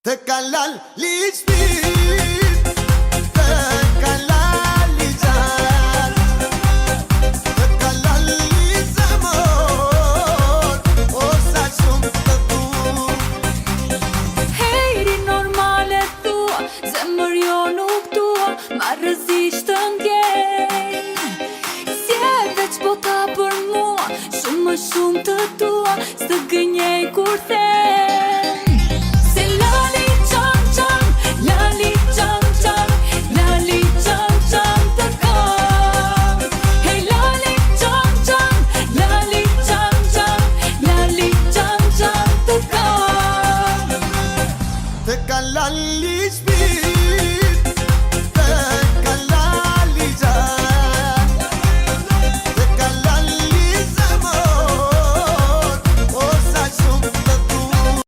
Të kalal liçtit, të kalal liçar, të kalal liçamor, o sa shumë të du. Hejri normale thua, zemër jo nuk tua, ma rëzisht të ndjej. Si e veç bota për mua, shumë më shumë të tua, së gënjej kur the.